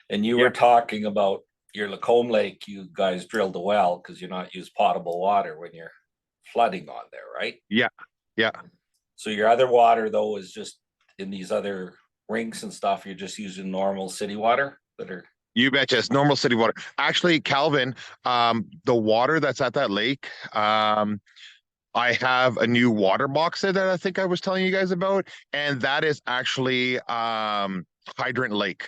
and you were talking about your Lacombe Lake. You guys drilled a well because you're not use potable water when you're flooding on there, right? Yeah. So your other water though is just in these other rinks and stuff. You're just using normal city water that are. You betcha, it's normal city water. Actually, Calvin, the water that's at that lake, I have a new water box there that I think I was telling you guys about, and that is actually hydrant lake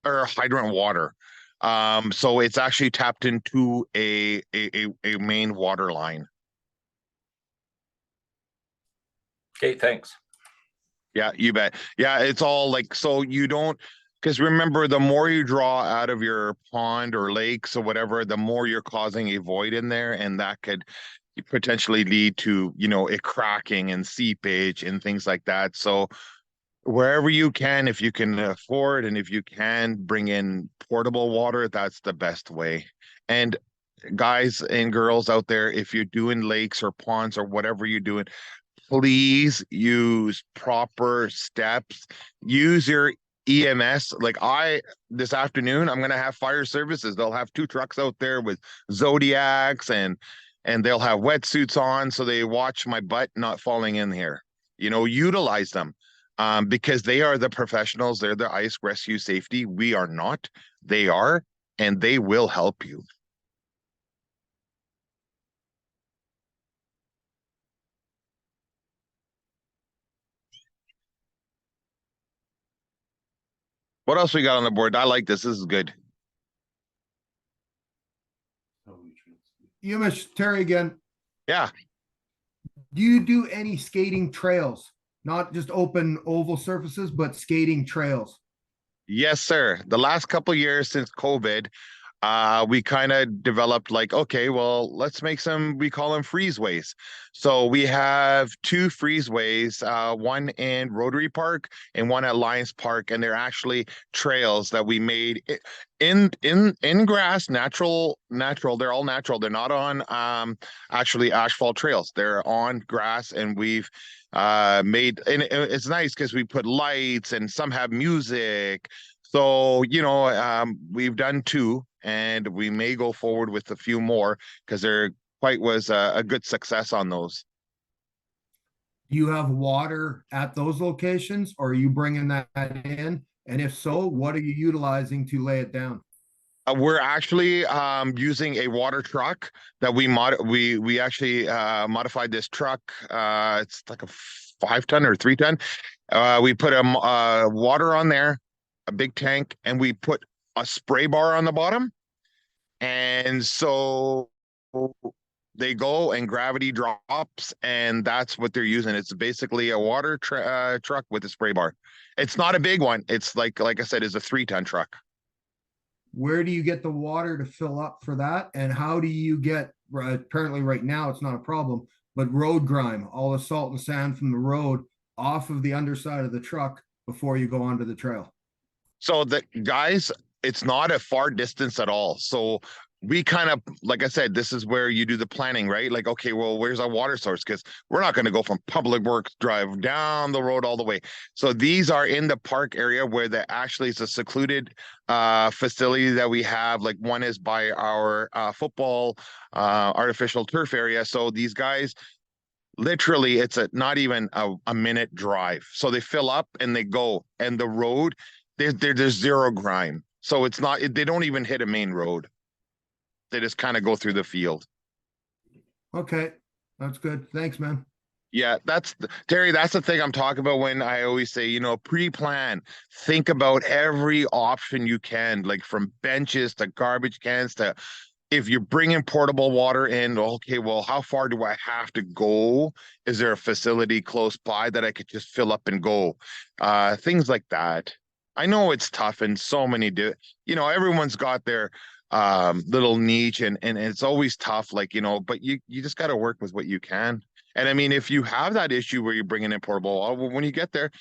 or hydrant water. So it's actually tapped into a main water line. Okay, thanks. Yeah, you bet. Yeah, it's all like, so you don't, because remember, the more you draw out of your pond or lakes or whatever, the more you're causing a void in there, and that could potentially lead to, it cracking and seepage and things like that. So wherever you can, if you can afford and if you can bring in portable water, that's the best way. And guys and girls out there, if you're doing lakes or ponds or whatever you're doing, please use proper steps. Use your EMS. Like this afternoon, I'm going to have fire services. They'll have 2 trucks out there with Zodiacs and they'll have wetsuits on. So they watch my butt not falling in here, utilize them because they are the professionals. They're the ice rescue safety. We are not, they are, and they will help you. What else we got on the board? I like this. This is good. Umesh, Terry again. Yeah. Do you do any skating trails? Not just open oval surfaces, but skating trails? Yes, sir. The last couple of years since COVID, we kind of developed like, okay, well, let's make some, we call them freezeways. So we have two freezeways, one in Rotary Park and one at Lions Park, and they're actually trails that we made in grass, natural. They're all natural. They're not on actually asphalt trails. They're on grass, and we've made, and it's nice because we put lights and some have music. So, we've done two, and we may go forward with a few more because there quite was a good success on those. Do you have water at those locations, or are you bringing that in? And if so, what are you utilizing to lay it down? We're actually using a water truck that we actually modified this truck. It's like a 5-ton or 3-ton. We put water on there, a big tank, and we put a spray bar on the bottom. And so they go and gravity drops, and that's what they're using. It's basically a water truck with a spray bar. It's not a big one. It's like I said, is a 3-ton truck. Where do you get the water to fill up for that? And how do you get, apparently right now it's not a problem, but road grime, all the salt and sand from the road off of the underside of the truck before you go onto the trail? So the guys, it's not a far distance at all. So we kind of, like I said, this is where you do the planning, right? Like, okay, well, where's our water source? Because we're not going to go from Public Works drive down the road all the way. So these are in the park area where actually it's a secluded facility that we have. Like one is by our football artificial turf area. So these guys, literally, it's not even a minute drive. So they fill up and they go, and the road, there's zero grime. So it's not, they don't even hit a main road. They just kind of go through the field. Okay, that's good. Thanks, man. Yeah, Terry, that's the thing I'm talking about when I always say, pre-plan, think about every option you can, like from benches to garbage cans to, if you're bringing portable water in, okay, well, how far do I have to go? Is there a facility close by that I could just fill up and go? Things like that. I know it's tough, and so many everyone's got their little niche, and it's always tough, but you just got to work with what you can. And I mean, if you have that issue where you're bringing in portable water, well, when you get there,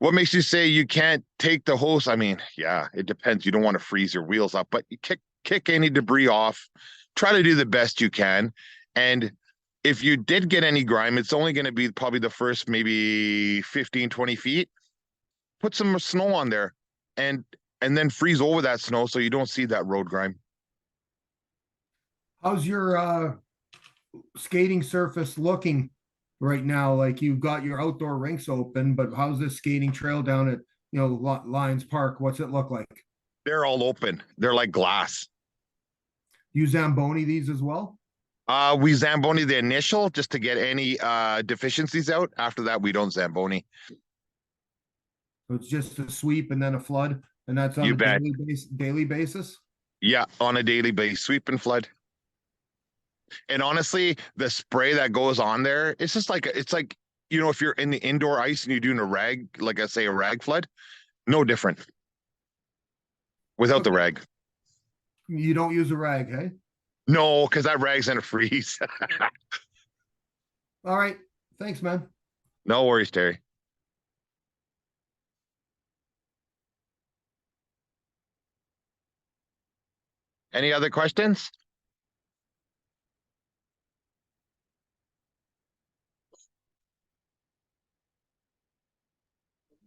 what makes you say you can't take the hose? I mean, yeah, it depends. You don't want to freeze your wheels up, but you kick any debris off, try to do the best you can. And if you did get any grime, it's only going to be probably the first maybe 15-20 feet. Put some snow on there and then freeze over that snow so you don't see that road grime. How's your skating surface looking right now? Like, you've got your outdoor rinks open, but how's this skating trail down at Lions Park? What's it look like? They're all open. They're like glass. You Zamboni these as well? We Zamboni the initial just to get any deficiencies out. After that, we don't Zamboni. So it's just a sweep and then a flood, and that's on You a bet. daily basis? Yeah, on a daily basis, sweep and flood. And honestly, the spray that goes on there, it's just like, if you're in the indoor ice and you're doing a rag, like I say, a rag flood, no different without the rag. You don't use a rag, hey? No, because that rag's gonna freeze. All right. Thanks, man. No worries, Terry. Any other questions?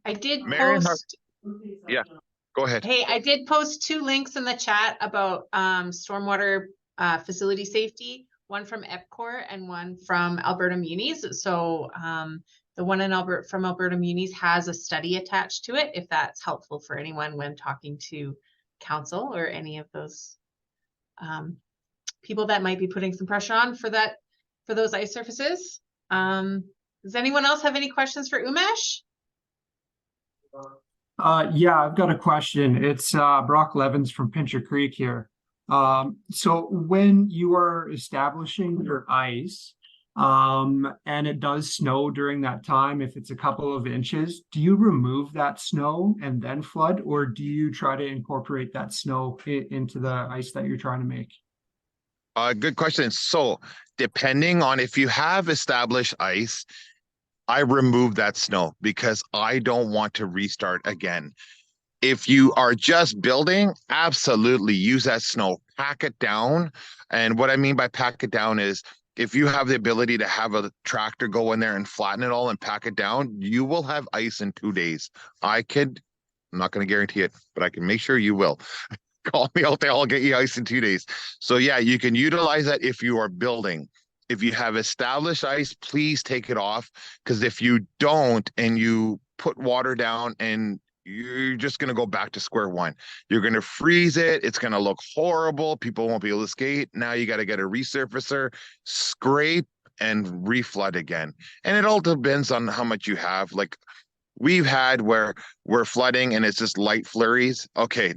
I did Marion, post. Yeah, go ahead. Hey, I did post 2 links in the chat about stormwater facility safety, one from EPCOR and one from Alberta Munis. So the one from Alberta Munis has a study attached to it, if that's helpful for anyone when talking to council or any of those people that might be putting some pressure on for those ice surfaces. Does anyone else have any questions for Umesh? Yeah, I've got a question. It's Brock Levins from Pincher Creek here. So when you are establishing your ice, and it does snow during that time. If it's a couple of inches, do you remove that snow and then flood, or do you try to incorporate that snow into the ice that you're trying to make? Good question. So, depending on if you have established ice, I remove that snow because I don't want to restart again. If you are just building, absolutely use that snow, pack it down. And what I mean by pack it down is if you have the ability to have a tractor go in there and flatten it all and pack it down, you will have ice in 2 days. I'm not going to guarantee it, but I can make sure you will. Call me out there, I'll get you ice in 2 days. So yeah, you can utilize that if you are building. If you have established ice, please take it off. Because if you don't and you put water down and you're just going to go back to square one. You're going to freeze it. It's going to look horrible. People won't be able to skate. Now you got to get a resurfacer, scrape, and reflood again. And it all depends on how much you have. Like we've had where we're flooding and it's just light flurries. Okay,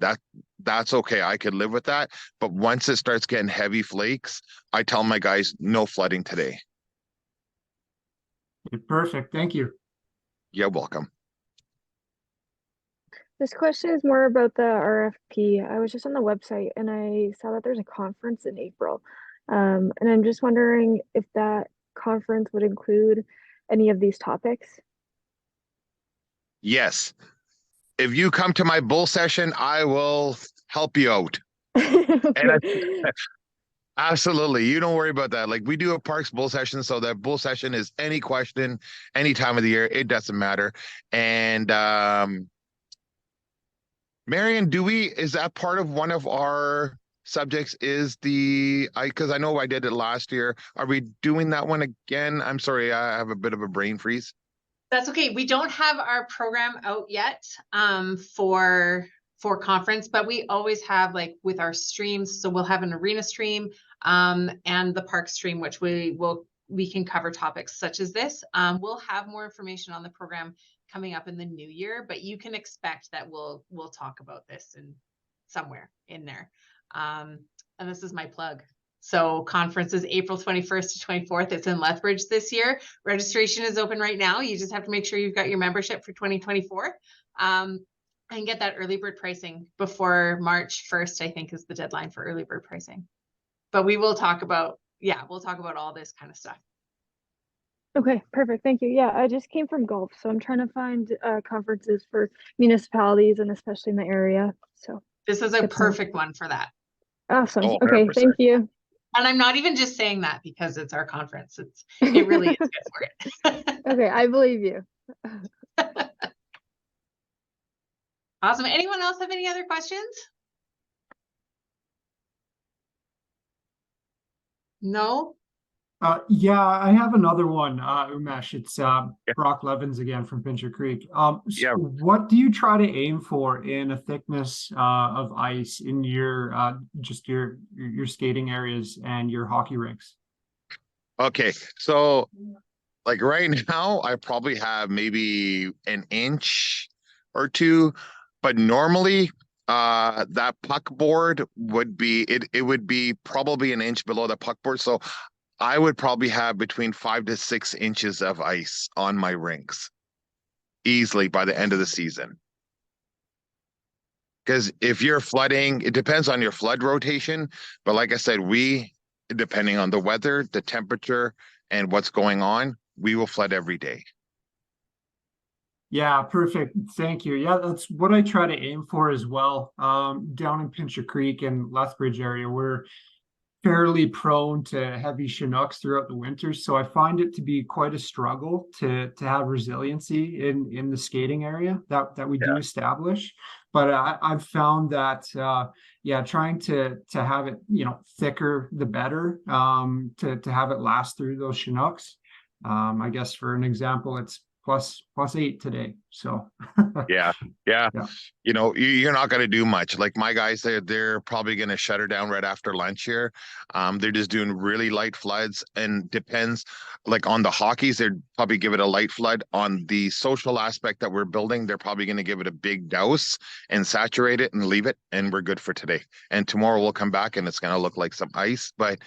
that's okay. I could live with that. But once it starts getting heavy flakes, I tell my guys, no flooding today. Perfect. Thank you. You're welcome. This question is more about the RFP. I was just on the website and I saw that there's a conference in April. And I'm just wondering if that conference would include any of these topics. Yes. If you come to my bull session, I will help you out. Okay. Absolutely. You don't worry about that. Like we do a parks bull session. So that bull session is any question, any time of the year. It doesn't matter. And Marion, is that part of one of our subjects because I know I did it last year. Are we doing that one again? I'm sorry, I have a bit of a brain freeze. That's okay. We don't have our program out yet for conference, but we always have like with our streams. So we'll have an arena stream and the park stream, which we can cover topics such as this. We'll have more information on the program coming up in the new year, but you can expect that we'll talk about this in somewhere in there. And this is my plug. So conference is April 21st to 24th. It's in Lethbridge this year. Registration is open right now. You just have to make sure you've got your membership for 2024 and get that early bird pricing before March 1st, I think is the deadline for early bird pricing. But we will talk about, we'll talk about all this kind of stuff. Okay, perfect. Thank you. Yeah, I just came from golf, so I'm trying to find conferences for municipalities and especially in the area. So this is a perfect one for that. Awesome. Oh, okay, 100%. thank you. And I'm not even just saying that because it's our conference. It really is good for it. Okay, I believe you. Awesome. Anyone else have any other questions? No? Yeah, I have another one, Umesh. It's Brock Levins again from Pincher Creek. Yeah. What do you try to aim for in a thickness of ice in your just your skating areas and your hockey rinks? Okay, so like right now, I probably have maybe an inch or two, but normally that puck board would be it would be probably an inch below the puck board. So I would probably have between 5 to 6 inches of ice on my rinks easily by the end of the season. Because if you're flooding, it depends on your flood rotation. But like I said, depending on the weather, the temperature, and what's going on, we will flood every day. Yeah, perfect. Thank you. Yeah, that's what I try to aim for as well. Down in Pincher Creek and Lethbridge area, we're fairly prone to heavy Chinooks throughout the winter. So I find it to be quite a struggle to have resiliency in the skating area that we do establish. But I've found that trying to have it, thicker the better, to have it last through those Chinooks. I guess for an example, it's +8 today. So yeah. You're not going to do much. Like my guys, they're probably going to shut her down right after lunch here. They're just doing really light floods, and depends like on the hockeys, they'd probably give it a light flood. On the social aspect that we're building, they're probably going to give it a big douse and saturate it and leave it, and we're good for today. And tomorrow we'll come back and it's going to look like some ice. But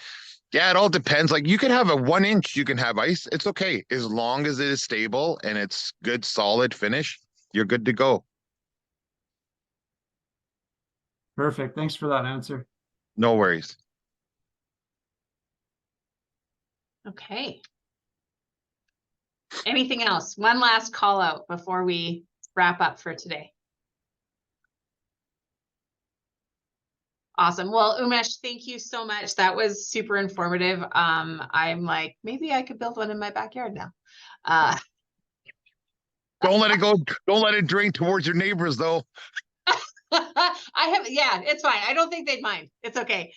Yeah, it all depends. Like you can have a 1 inch, you can have ice. It's okay. As long as it is stable and it's good, solid finish, you're good to go. Perfect. Thanks for that answer. No worries. Okay. Anything else? One last call out before we wrap up for today. Awesome. Well, Umesh, thank you so much. That was super informative. I'm like, maybe I could build one in my backyard now. Don't let it go. Don't let it drain towards your neighbors though. Yeah, it's fine. I don't think they'd mind. It's okay.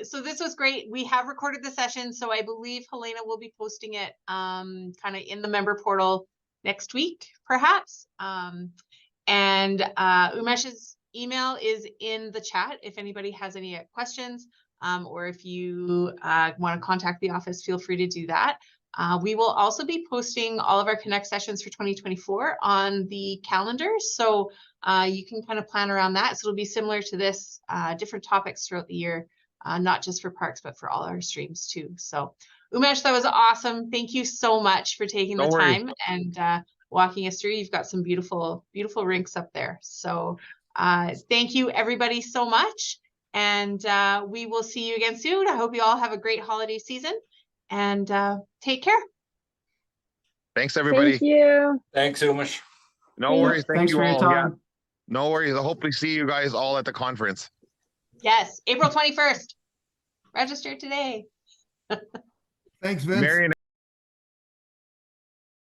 So this was great. We have recorded the session, so I believe Helena will be posting it kind of in the member portal next week, perhaps. And Umesh's email is in the chat if anybody has any questions, or if you want to contact the office, feel free to do that. We will also be posting all of our Connect sessions for 2024 on the calendar. So you can kind of plan around that. So it'll be similar to this, different topics throughout the year, not just for parks, but for all our streams too. So Umesh, that was awesome. Thank you so much for taking the time and walking us through. You've got some beautiful, beautiful rinks up there. So thank you everybody so much. And we will see you again soon. I hope you all have a great holiday season and take care. Thanks everybody. Thank you. Thanks, Umesh. No worries. Thank Thanks you for your all. time. Yeah. No worries. I'll hopefully see you guys all at the conference. Yes, April 21st. Register today. Thanks, Vince. Marion